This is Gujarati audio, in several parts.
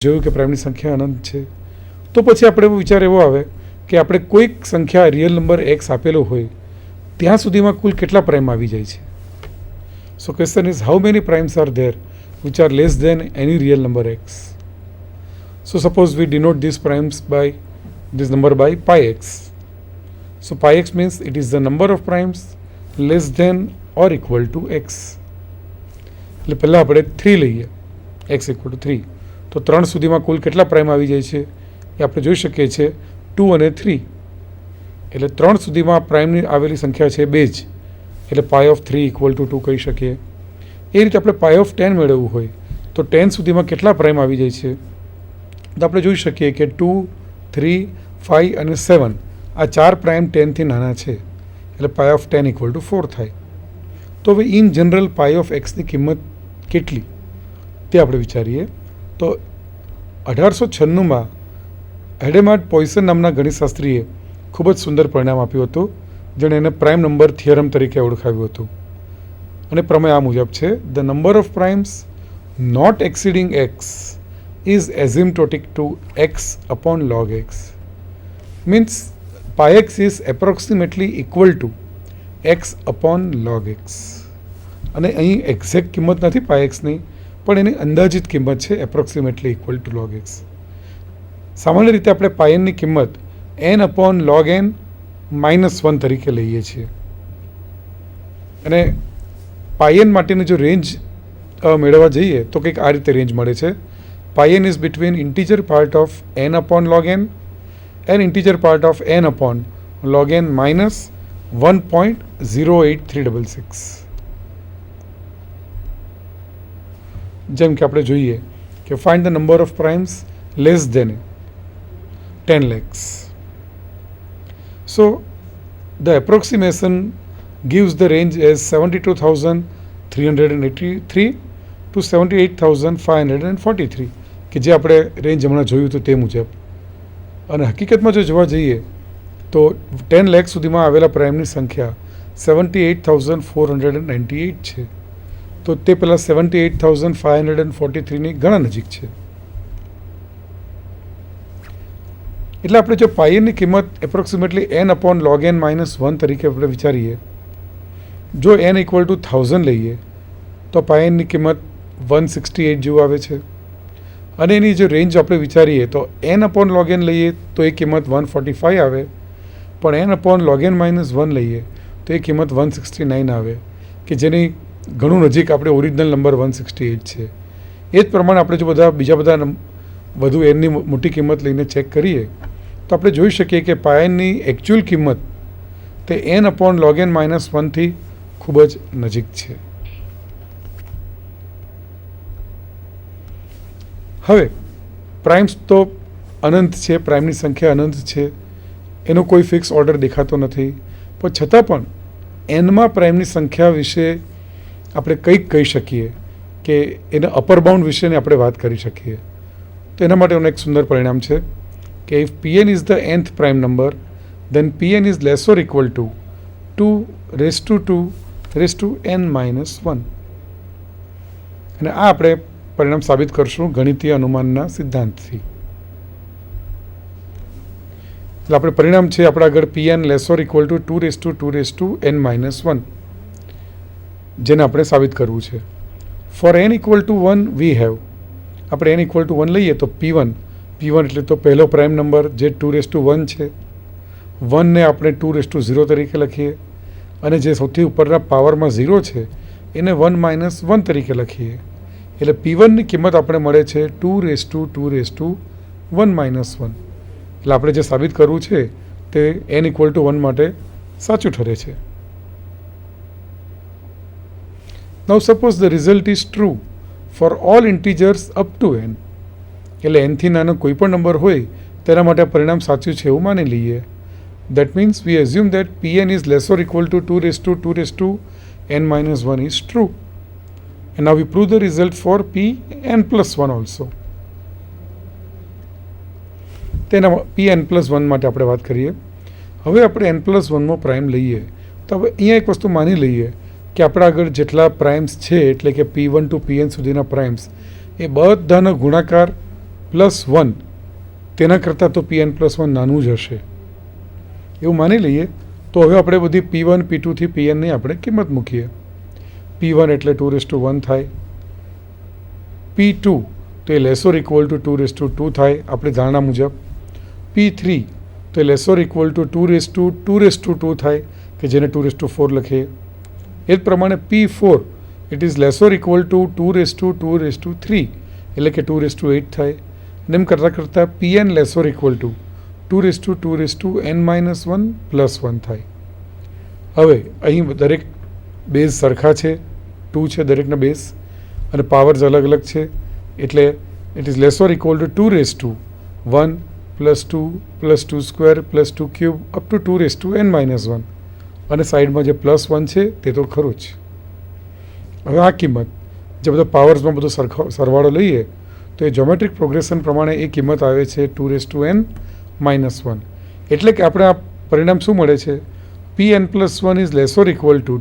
જોયું કે પ્રાઇમની સંખ્યા અનંત છે, તો પછી આપણે વિચાર એવો આવે કે આપણે કોઈક સંખ્યા રિયલ નંબર એક્સ આપેલો હોય ત્યાં સુધીમાં કુલ કેટલા પ્રાઇમ આવી જાય છે. So question is how many primes are there which are less than any real number x. So suppose we denote this primes by this number by pi x. So pi x means it is the number of primes less than or equal to x. એટલે પહેલાં આપણે 3 લઈએ, x equal to 3. તો 3 સુધીમાં કુલ કેટલા પ્રાઇમ આવી જાય છે એ આપણે જોઈ શકીએ છીએ, 2 અને 3. એટલે 3 સુધીમાં પ્રાઇમની આવેલી સંખ્યા છે 2 જ, એટલે પાઈ ઓફ 3 ઇક્વલ ટુ 2 કહી શકીએ. એ રીતે આપણે પાઈ ઓફ 10 મેળવવું હોય તો 10 સુધીમાં કેટલા પ્રાઇમ આવી જાય છે, તો આપણે જોઈ શકીએ કે 2, 3, 5 અને 7 આ 4 પ્રાઇમ 10થી નાના છે, એટલે પાઈ ઓફ 10 ઇક્વલ ટુ 4 થાય. તો હવે ઇન જનરલ પાઈ ઓફ એક્સની કિંમત કેટલી તે આપણે વિચારીએ. તો 1896માં એડેમાર્ડ પોઇસન નામના ગણિતશાસ્ત્રીએ ખૂબ જ સુંદર પરિણામ આપ્યું હતું, જેણે એને પ્રાઇમ નંબર થિયરમ તરીકે ઓળખાવ્યું હતું. અને પ્રમેય આ મુજબ છે: the number of primes not exceeding x is asymptotic to x upon log x. Means pi x is approximately equal to x upon log x. અને અહીં એક્ઝેક્ટ કિંમત નથી pi x ની, પણ એની અંદાજિત કિંમત છે approximately equal to log x. સામાન્ય રીતે આપણે pi n ની કિંમત n upon log n -1 તરીકે લઈએ છીએ. અને pi n માટેની જો રેન્જ મેળવવા જઈએ તો કંઈક આ રીતે રેન્જ મળે છે. Pi n is between integer part of n upon log n and integer part of n upon log n minus 1.08366. જેમ કે આપણે જોઈએ કે find the number of primes less than 10 lakhs. So the approximation gives the range as 72,383 to 78,543, કે જે આપણે રેન્જ હમણાં જોયું હતું તે મુજબ. અને હકીકતમાં જો જોવા જઈએ તો 10 લાખ સુધીમાં આવેલા પ્રાઇમની સંખ્યા 78,498 છે, તો તે પહેલાં 78,543ની ઘણા નજીક છે. એટલે આપણે જો પાયની કિંમત approximately n upon log n -1 તરીકે આપણે વિચારીએ, જો n ઇક્વલ ટુ 1000 લઈએ તો પાયની કિંમત 168 જેવું આવે છે. અને એની જો રેન્જ આપણે વિચારીએ તો n અપોન log n લઈએ તો એ કિંમત 145 આવે, પણ n અપોન log n -1 લઈએ તો એ કિંમત 169 આવે, કે જેની ઘણું નજીક આપણે ઓરિજિનલ નંબર 168 છે. એ જ પ્રમાણે આપણે જો બીજા બધા વધુ એનની મોટી કિંમત લઈને ચેક કરીએ તો આપણે જોઈ શકીએ કે પાયની એકચ્યુઅલ કિંમત તે n અપોન log n -1થી ખૂબ જ નજીક છે. હવે પ્રાઇમ્સ તો અનંત છે, પ્રાઇમની સંખ્યા અનંત છે, એનો કોઈ ફિક્સ ઓર્ડર દેખાતો નથી, પણ છતાં પણ એનમાં પ્રાઇમની સંખ્યા વિશે આપણે કંઈક કહી શકીએ કે એના અપર બાઉન્ડ વિશેની આપણે વાત કરી શકીએ. તો એના માટેનું એક સુંદર પરિણામ છે કે if pn is the nth prime number then pn is less or equal to 2 raised to n -1. અને આ આપણે પરિણામ સાબિત કરશું ગણિતીય અનુમાનના સિદ્ધાંતથી. એટલે આપણે પરિણામ છે આપણા આગળ pn less or equal to 2 raised to n -1, જેને આપણે સાબિત કરવું છે. For n equal to 1 we have, આપણે n ઇક્વલ ટુ 1 લઈએ તો p1 એટલે તો પહેલો પ્રાઇમ નંબર જે 2 raised to 1 છે. 1 ને આપણે 2 raised to 0 તરીકે લખીએ, અને જે સૌથી ઉપરના પાવરમાં 0 છે એને 1 -1 તરીકે લખીએ. એટલે p1ની કિંમત આપણે મળે છે 2 raised to 1 -1. એટલે આપણે જે સાબિત કરવું છે તે n ઇક્વલ ટુ 1 માટે સાચું ઠરે છે. Now suppose the result is true for all integers up to n. એટલે nથી નાનો કોઈ પણ નંબર હોય તેના માટે પરિણામ સાચું છે એવું માની લઈએ. That means we assume that pn is less or equal to 2 raised to n -1 is true. And now we prove the result for pn plus 1 also. તેના pn plus 1 માટે આપણે વાત કરીએ. હવે આપણે n plus 1મો પ્રાઇમ લઈએ તો હવે અહીંયા એક વસ્તુ માની લઈએ કે આપણા આગળ જેટલા પ્રાઇમ્સ છે એટલે કે p1 to pn સુધીના પ્રાઇમ્સ એ બધાનો ગુણાકાર +1 તેના કરતાં તો Pn+1 નાનું જ હશે એવું માની લઈએ. તો હવે આપણે બધી P1 P2 થી Pnની આપણે કિંમત મૂકીએ. P1 એટલે 2:1 થાય, P2 તો એ લેસોર ઇક્વલ ટુ 2:2 થાય આપણે ધારણા મુજબ, P3 તો એ લેસોર ઇક્વલ ટુ 2:2 થાય કે જેને 2:4 લખીએ. એ જ પ્રમાણે P4 it is less or equal to 2:3 એટલે કે 2:8 થાય. એમ કરતાં કરતાં Pn લેસોર ઇક્વલ ટુ 2:2n-1 +1 થાય. હવે અહીં દરેક બેઝ સરખા છે, 2 છે દરેકના બેઝ અને પાવર્સ અલગ અલગ છે એટલે it is less or equal to 2:1 +2 +2² +2³ up to 2:n-1 અને સાઈડમાં જે +1 છે તે તો ખરું જ. હવે આ કિંમત જે બધા પાવર્સમાં બધો સરવાળો લઈએ તો એ જ્યોમેટ્રિક પ્રોગ્રેશન પ્રમાણે એ કિંમત આવે છે 2:n-1 એટલે કે આપણે આ પરિણામ શું મળે છે? Pn+1 is less or equal two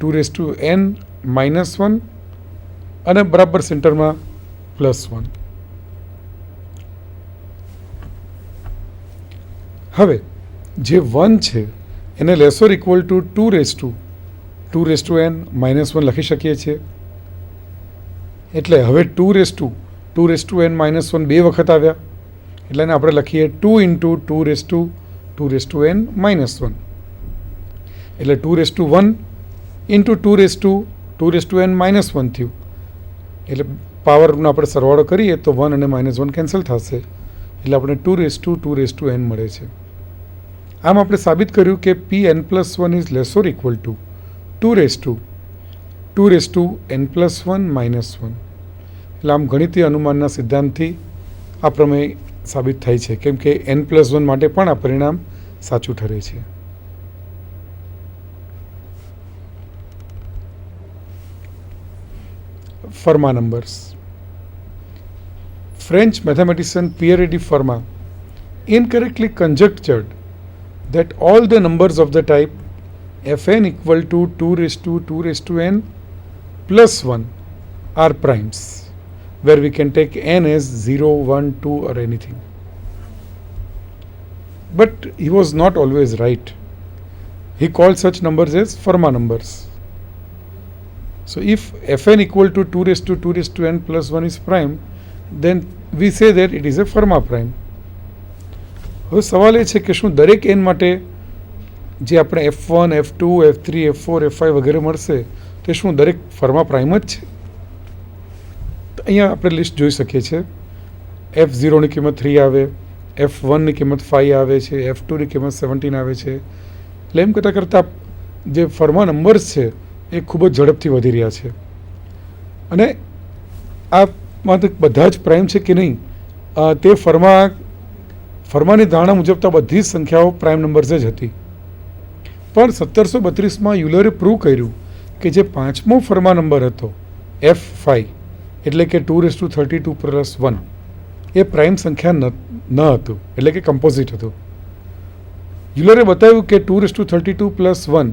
2:n-1 અને બરાબર સેન્ટરમાં +1. હવે જે 1 છે એને લેસોર ઇક્વલ ટુ 2:n-1 લખી શકીએ છીએ. એટલે હવે 2:n-1 બે વખત આવ્યા એટલે એને આપણે લખીએ 2 × 2:n-1 એટલે 2:1 × 2:n-1 થયું. એટલે પાવરનો આપણે સરવાળો કરીએ તો 1 અને -1 કેન્સલ થશે એટલે આપણે 2:2n મળે છે. આમ આપણે સાબિત કર્યું કે Pn+1 is less or equal two 2:2n+1 -1. એટલે આમ ગણિતીય અનુમાનના સિદ્ધાંતથી આ પ્રમેય સાબિત થાય છે કેમ કે n+1 માટે પણ આ પરિણામ સાચું ઠરે છે. Fermat numbers. French mathematician Pierre de Fermat incorrectly conjectured that all the numbers of the type fn equal to 2:2n +1 are primes, where we can take n as 0, 1, 2 or anything. But he was not always right. He called such numbers as Fermat numbers. So if fn equal to 2:2n +1 is prime, then we say that it is a Fermat prime. હવે સવાલ એ છે કે શું દરેક n માટે જે આપણે f1, f2, f3, f4, f5 વગેરે મળશે તે શું દરેક ફર્મા પ્રાઇમ જ છે? તો અહીંયા આપણે લિસ્ટ જોઈ શકીએ છીએ. f0ની કિંમત 3 આવે, f1ની કિંમત 5 આવે છે, f2ની કિંમત 17 આવે છે. એટલે એમ કરતાં કરતાં જે ફર્મા નંબર્સ છે એ ખૂબ જ ઝડપથી વધી રહ્યા છે અને આમાં બધા જ પ્રાઇમ છે કે નહીં તે ફર્માની ધારણા મુજબ તો બધી જ સંખ્યાઓ પ્રાઇમ નંબર્સ જ હતી. પણ 1732માં યુલરે પ્રૂવ કર્યું કે જે પાંચમો ફર્મા નંબર હતો f5 એટલે કે 2:32 + 1 એ પ્રાઇમ સંખ્યા ન હતું એટલે કે કમ્પોઝિટ હતું. યુલરે બતાવ્યું કે 2:32 + 1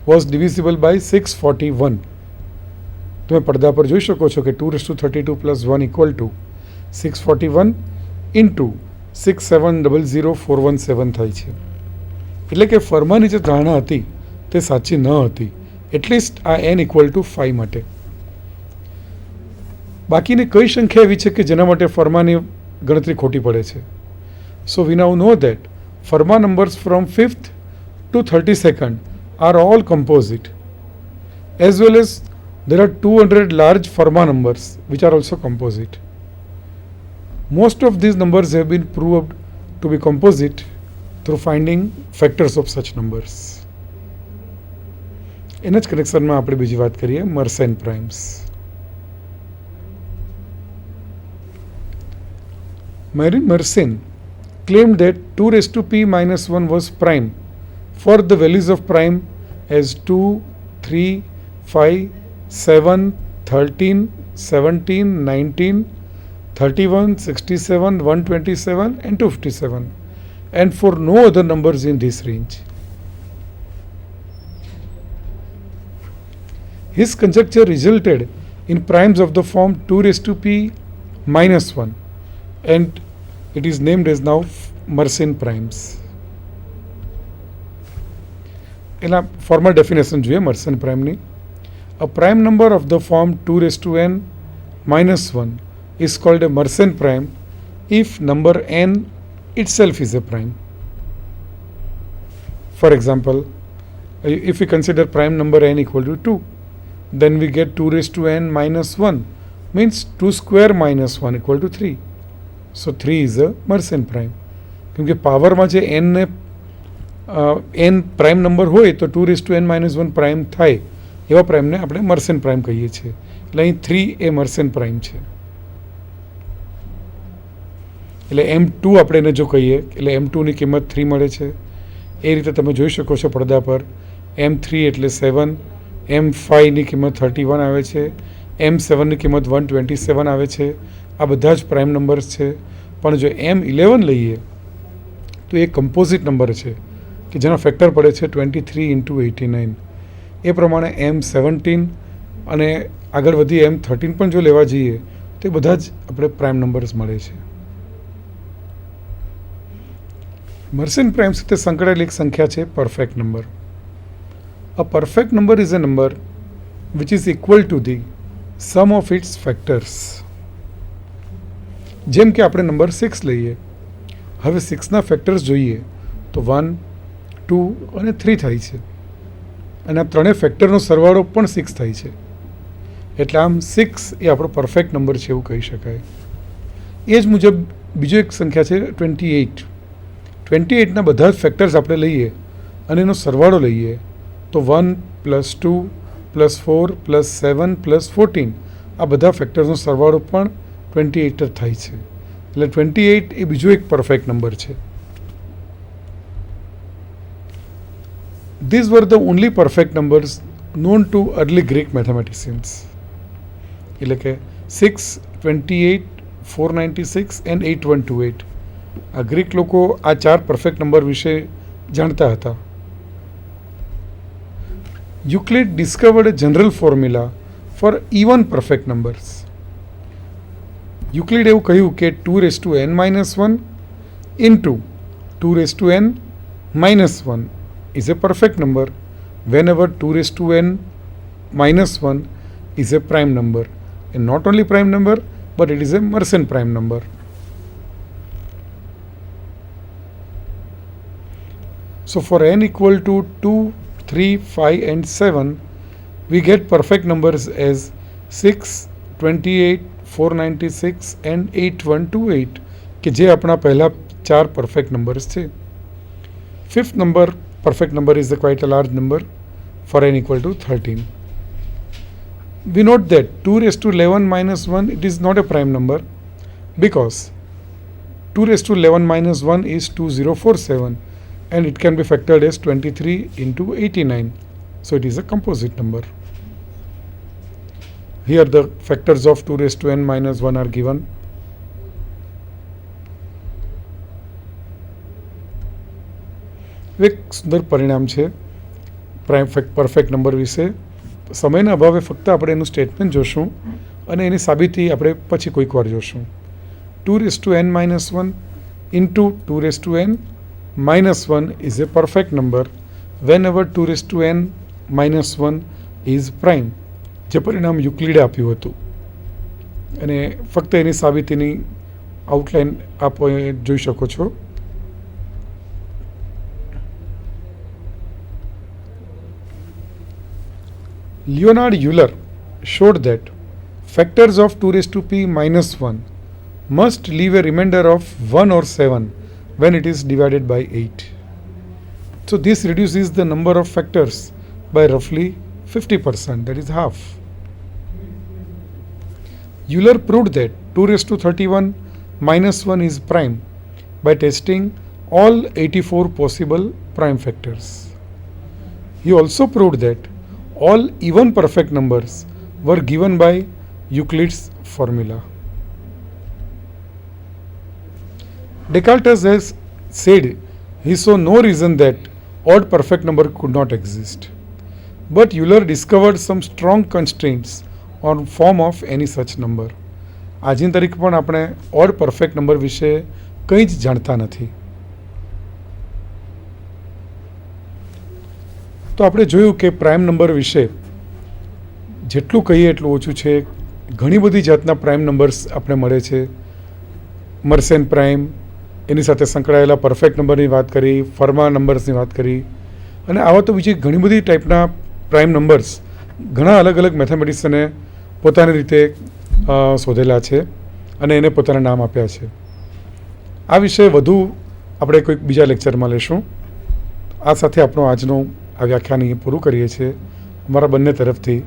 was divisible by 641. તમે પડદા પર જોઈ શકો છો કે 2:32 + 1 = 641 × 6700417 થાય છે. એટલે કે ફર્માની જે ધારણા હતી તે સાચી ન હતી, એટલીસ્ટ આ n = 5 માટે. બાકીની કઈ સંખ્યા એવી છે કે જેના માટે ફર્માની ગણતરી ખોટી પડે છે? So we now know that Fermat numbers from 5th to 32nd are all composite, as well as there are 200 large Fermat numbers which are also composite. Most of these numbers have been proved to be composite through finding factors of such numbers. એના જ કનેક્શનમાં આપણે બીજી વાત કરીએ મર્સેન primes. Marin Mersenne claimed that 2p-1 was prime for the values of prime as 2, 3, 5, 7, 13, 17, 19, 31, 67, 127 and 257 and for no other numbers in this range. His conjecture resulted in primes of the form 2p minus 1, and it is named as now Mersenne primes. એના ફોર્મલ ડેફિનેશન જોઈએ Mersenne primeની. A prime number of the form 2 raised to n minus 1 is called a Mersenne prime if number n itself is a prime. For example, if we consider prime number n equal to 2, then we get 2 raised to n minus 1 means 2 square minus 1 equal to 3. So 3 is a Mersenne prime. કેમકે પાવરમાં જે n ને n પ્રાઇમ નંબર હોય તો 2 raised to n minus 1 prime થાય એવા પ્રાઇમને આપણે Mersenne પ્રાઇમ કહીએ છીએ. એટલે અહીં 3 એ Mersenne પ્રાઇમ છે. એટલે m2 આપણે એને જો કહીએ એટલે m2ની કિંમત 3 મળે છે. એ રીતે તમે જોઈ શકો છો પડદા પર m3 એટલે 7, m5ની કિંમત 31 આવે છે, m7ની કિંમત 127 આવે છે. આ બધા જ પ્રાઇમ નંબર્સ છે. પણ જો m11 લઈએ તો એ કમ્પોઝિટ નંબર છે કે જેનો ફેક્ટર પડે છે 23 into 89. એ પ્રમાણે m17 અને આગળ વધી m13 પણ જો લેવા જઈએ તો એ બધા જ આપણે પ્રાઇમ નંબર્સ મળે છે. Mersenne પ્રાઇમ સાથે સંકળાયેલી એક સંખ્યા છે perfect number. A perfect number is a number which is equal to the sum of its factors. જેમ કે આપણે નંબર 6 લઈએ. હવે 6ના ફેક્ટર્સ જોઈએ તો 1, 2 અને 3 થાય છે. અને આ ત્રણેય ફેક્ટરનો સરવાળો પણ 6 થાય છે. એટલે આમ 6 એ આપણો પરફેક્ટ નંબર છે એવું કહી શકાય. એ જ મુજબ બીજો એક સંખ્યા છે 28. 28ના બધા જ ફેક્ટર્સ આપણે લઈએ અને એનો સરવાળો લઈએ તો 1 + 2 + 4 + 7 + 14 આ બધા ફેક્ટર્સનો સરવાળો પણ 28 જ થાય છે. એટલે 28 એ બીજો એક પરફેક્ટ નંબર છે. These were the only perfect numbers known to early Greek mathematicians. એટલે કે 6, 28, 496 and 8128. આ ગ્રીક લોકો આ 4 પરફેક્ટ નંબર વિશે જાણતા હતા. Euclid discovered a general formula for even perfect numbers. Euclid એવું કહ્યું કે 2 raised to n minus 1 into 2 raised to n minus 1 is a perfect number whenever 2 raised to n minus 1 is a prime number, and not only prime number but it is a Mersenne prime number. So for n equal to 2, 3, 5 and 7 we get perfect numbers as 6, 28, 496 and 8128 કે જે આપણા પહેલા 4 પરફેક્ટ નંબર્સ છે. Fifth number perfect number is quite a large number for n equal to 13. We note that 2 raised to 11 minus 1 it is not a prime number because 2 raised to 11 minus 1 is 2047 and it can be factored as 23 into 89. So it is a composite number. Here the factors of 2 raised to n minus 1 are given. એક સુંદર પરિણામ છે પ્રાઇમ પરફેક્ટ નંબર વિશે. સમયના અભાવે ફક્ત આપણે એનું સ્ટેટમેન્ટ જોશું અને એની સાબિતી આપણે પછી કોઈક વાર જોશું. 2 raised to n minus 1 into 2 raised to n minus 1 is a perfect number whenever 2 raised to n minus 1 is prime. જે પરિણામ યુક્લિડે આપ્યું હતું અને ફક્ત એની સાબિતીની આઉટલાઇન આપ જોઈ શકો છો. Leonhard Euler showed that factors of 2 raised to p minus 1 must leave a remainder of 1 or 7 when it is divided by 8. So this reduces the number of factors by roughly 50%, that is half. Euler proved that 2 raised to 31 minus 1 is prime by testing all 84 possible prime factors. He also proved that all even perfect numbers were given by Euclid's formula. Descartes has said he saw no reason that odd perfect number could not exist. But Euler discovered some strong constraints on form of any such number. આજની તારીખ પણ આપણે ઓડ પરફેક્ટ નંબર વિશે કંઈ જ જાણતા નથી. તો આપણે જોયું કે પ્રાઇમ નંબર વિશે જેટલું કહીએ એટલું ઓછું છે. ઘણી બધી જાતના પ્રાઇમ નંબર્સ આપણે મળે છે. મર્સેન પ્રાઇમ, એની સાથે સંકળાયેલા પરફેક્ટ નંબરની વાત કરી, ફર્મા નંબર્સની વાત કરી, અને આવા તો બીજી ઘણી બધી ટાઈપના પ્રાઇમ નંબર્સ ઘણા અલગ અલગ મેથેમેટિક્સને પોતાની રીતે શોધેલા છે અને એને પોતાના નામ આપ્યા છે. આ વિશે વધુ આપણે કોઈક બીજા લેક્ચરમાં લેશું. આ સાથે આપણો આજનો આ વ્યાખ્યાન અહીં પૂરું કરીએ છીએ. અમારા બંને તરફથી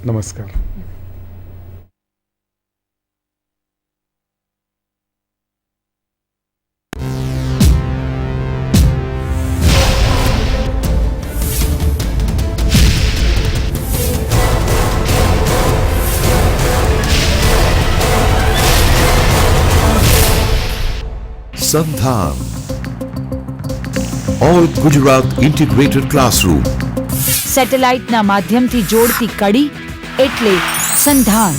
નમસ્કાર. Sandhan, All Gujarat Integrated Classroom. સેટેલાઇટના માધ્યમથી જોડતી કડી એટલે સંધાન.